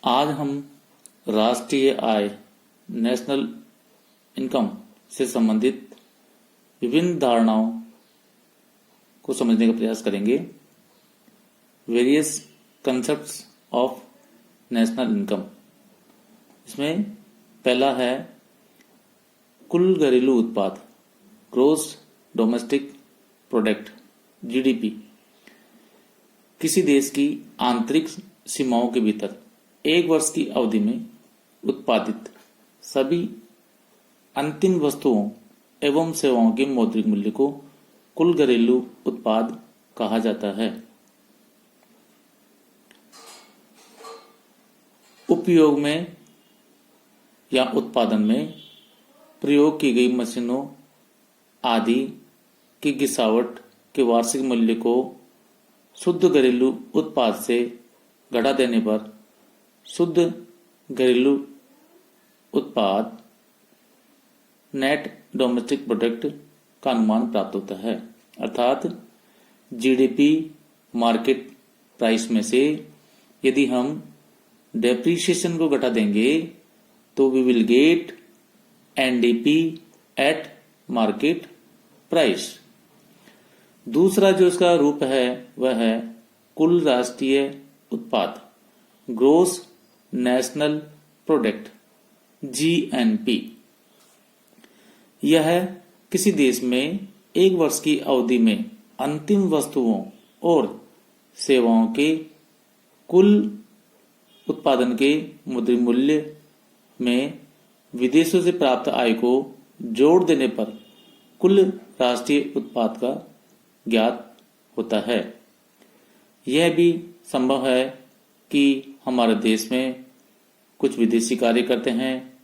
आज हम राष्ट्रीय आय नेशनल इनकम से संबंधित विभिन्न धारणाओं को समझने का प्रयास करेंगे। Various concepts of national income. इसमें पहला है कुल घरेलू उत्पाद, ग्रोस डोमेस्टिक प्रोडक्ट, जीडीपी। किसी देश की आंतरिक सीमाओं के भीतर एक वर्ष की अवधि में उत्पादित सभी अंतिम वस्तुओं एवं सेवाओं के मौद्रिक मूल्य को कुल घरेलू उत्पाद कहा जाता है। उपयोग में या उत्पादन में प्रयोग की गई मशीनों आदि की गिरावट के वार्षिक मूल्य को शुद्ध घरेलू उत्पाद से घटा देने पर शुद्ध घरेलू उत्पाद नेट डोमेस्टिक प्रोडक्ट का अनुमान प्राप्त होता है। अर्थात जीडीपी मार्केट प्राइस में से यदि हम डेप्रीशिएशन को घटा देंगे तो we will get NDP at market price. दूसरा जो इसका रूप है वह है कुल राष्ट्रीय उत्पाद, ग्रोस नेशनल प्रोडक्ट, जीएनपी। यह किसी देश में एक वर्ष की अवधि में अंतिम वस्तुओं और सेवाओं के कुल उत्पादन के मौद्रिक मूल्य में विदेशों से प्राप्त आय को जोड़ देने पर कुल राष्ट्रीय उत्पाद का ज्ञात होता है। यह भी संभव है कि हमारे देश में कुछ विदेशी कार्य करते हैं,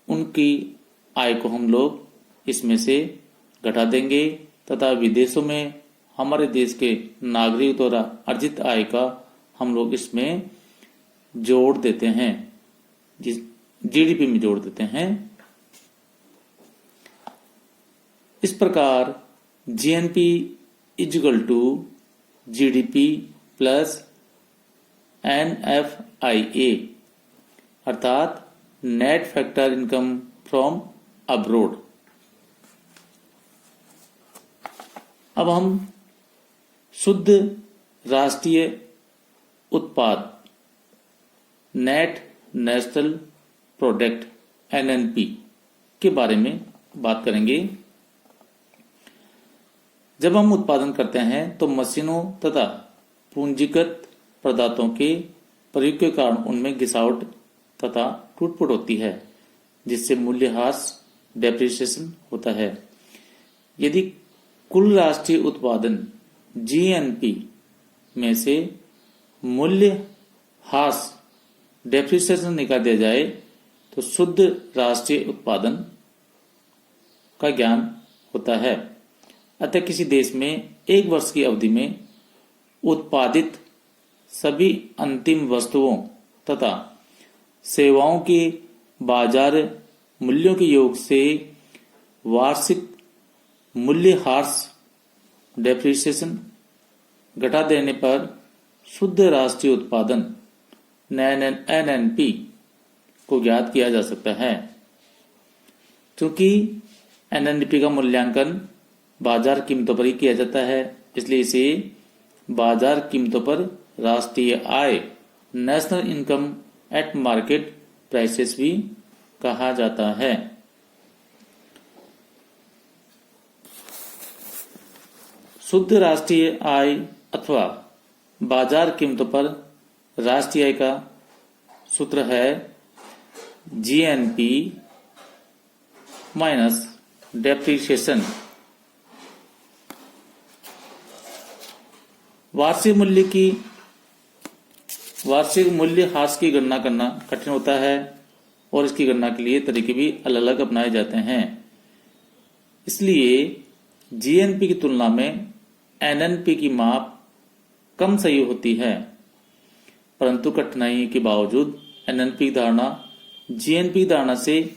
उनकी आय को हम लोग इसमें से घटा देंगे तथा विदेशों में हमारे देश के नागरिक द्वारा अर्जित आय का हम लोग इसमें जोड़ देते हैं, जीडीपी में जोड़ देते हैं। इस प्रकार GNP equal to GDP plus NFIA अर्थात net factor income from abroad. अब हम शुद्ध राष्ट्रीय उत्पाद नेट नेशनल प्रोडक्ट एनएनपी के बारे में बात करेंगे। जब हम उत्पादन करते हैं तो मशीनों तथा पूंजीगत पदार्थों के प्रयोग के कारण उनमें गिरावट तथा टूट-फूट होती है, जिससे मूल्यह्रास डेप्रिसिएशन होता है। यदि कुल राष्ट्रीय उत्पादन जीएनपी में से मूल्यह्रास डेप्रिसिएशन निकाल दिया जाए तो शुद्ध राष्ट्रीय उत्पादन का ज्ञान होता है। अतः किसी देश में एक वर्ष की अवधि में उत्पादित सभी अंतिम वस्तुओं तथा सेवाओं के बाजार मूल्यों के योग से वार्षिक मूल्यह्रास डेप्रिसिएशन घटा देने पर शुद्ध राष्ट्रीय उत्पादन एनएनपी को ज्ञात किया जा सकता है। क्योंकि एनएनपी का मूल्यांकन बाजार कीमतों पर ही किया जाता है, इसलिए इसे बाजार कीमतों पर राष्ट्रीय आय national income at market prices भी कहा जाता है। शुद्ध राष्ट्रीय आय अथवा बाजार कीमतों पर राष्ट्रीय आय का सूत्र है जीएनपी माइनस डेप्रिसिएशन। वार्षिक मूल्यह्रास की गणना करना कठिन होता है और इसकी गणना के लिए तरीके भी अलग अलग अपनाए जाते हैं। इसलिए जीएनपी की तुलना में एनएनपी की माप कम सही होती है, परंतु कठिनाई के बावजूद एनएनपी की धारणा जीएनपी की धारणा से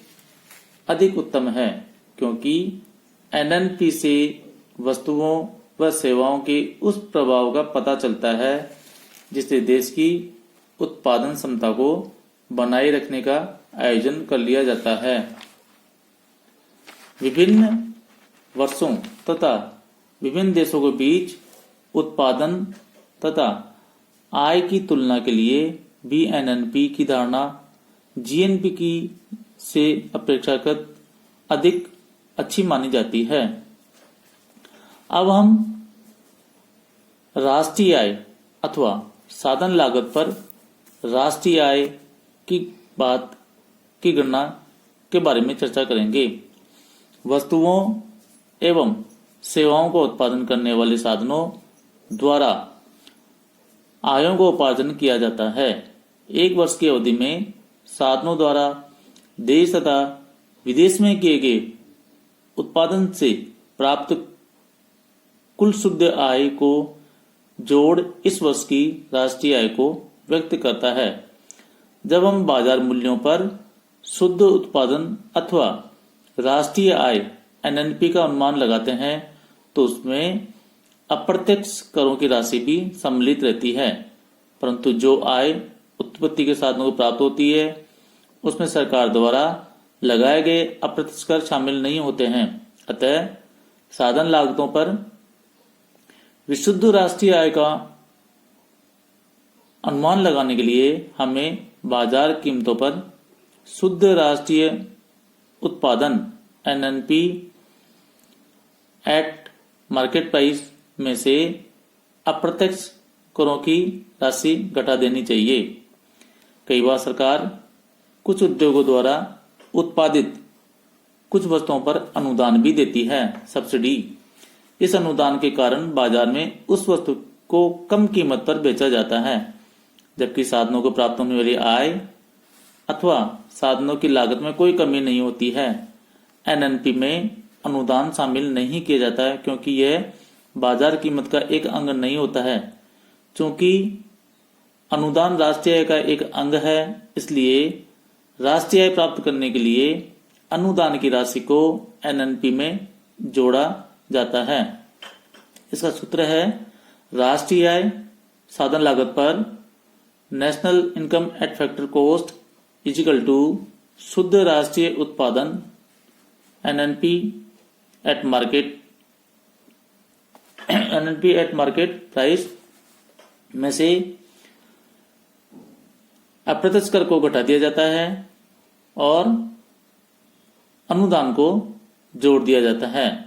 अधिक उत्तम है, क्योंकि एनएनपी से वस्तुओं व सेवाओं के उस प्रभाव का पता चलता है जिससे देश की उत्पादन क्षमता को बनाए रखने का आयोजन कर लिया जाता है। विभिन्न वर्षों तथा विभिन्न देशों के बीच उत्पादन तथा आय की तुलना के लिए भी एनएनपी की धारणा जीएनपी की से अपेक्षाकृत अधिक अच्छी मानी जाती है। अब हम राष्ट्रीय आय अथवा साधन लागत पर राष्ट्रीय आय की बात की गणना के बारे में चर्चा करेंगे। वस्तुओं एवं सेवाओं का उत्पादन करने वाले साधनों द्वारा आयों का उपार्जन किया जाता है। एक वर्ष की अवधि में साधनों द्वारा देश तथा विदेश में किए गए उत्पादन से प्राप्त कुल शुद्ध आय को जोड़ इस वर्ष की राष्ट्रीय आय को व्यक्त करता है। जब हम बाजार मूल्यों पर शुद्ध उत्पादन अथवा राष्ट्रीय आय एनएनपी का अनुमान लगाते हैं तो उसमें अप्रत्यक्ष करों की राशि भी सम्मिलित रहती है, परंतु जो आय उत्पत्ति के साधनों को प्राप्त होती है उसमें सरकार द्वारा लगाए गए अप्रत्यक्ष कर शामिल नहीं होते हैं। अतः साधन लागतों पर विशुद्ध राष्ट्रीय आय का अनुमान लगाने के लिए हमें बाजार कीमतों पर शुद्ध राष्ट्रीय उत्पादन एनएनपी एट मार्केट प्राइस में से अप्रत्यक्ष करों की राशि घटा देनी चाहिए। कई बार सरकार कुछ उद्योगों द्वारा उत्पादित कुछ वस्तुओं पर अनुदान भी देती है, सब्सिडी। इस अनुदान के कारण बाजार में उस वस्तु को कम कीमत पर बेचा जाता है, जबकि साधनों को प्राप्त होने वाली आय अथवा साधनों की लागत में कोई कमी नहीं होती है। एनएनपी में अनुदान शामिल नहीं किया जाता है क्योंकि यह बाजार कीमत का एक अंग नहीं होता है। चूंकि अनुदान राष्ट्रीय आय का एक अंग है, इसलिए राष्ट्रीय आय प्राप्त करने के लिए अनुदान की राशि को एनएनपी में जोड़ा जाता है। इसका सूत्र है राष्ट्रीय आय साधन लागत पर national income at factor cost is equal to शुद्ध राष्ट्रीय उत्पादन एनएनपी एट मार्केट प्राइस में से अप्रत्यक्ष कर को घटा दिया जाता है और अनुदान को जोड़ दिया जाता है।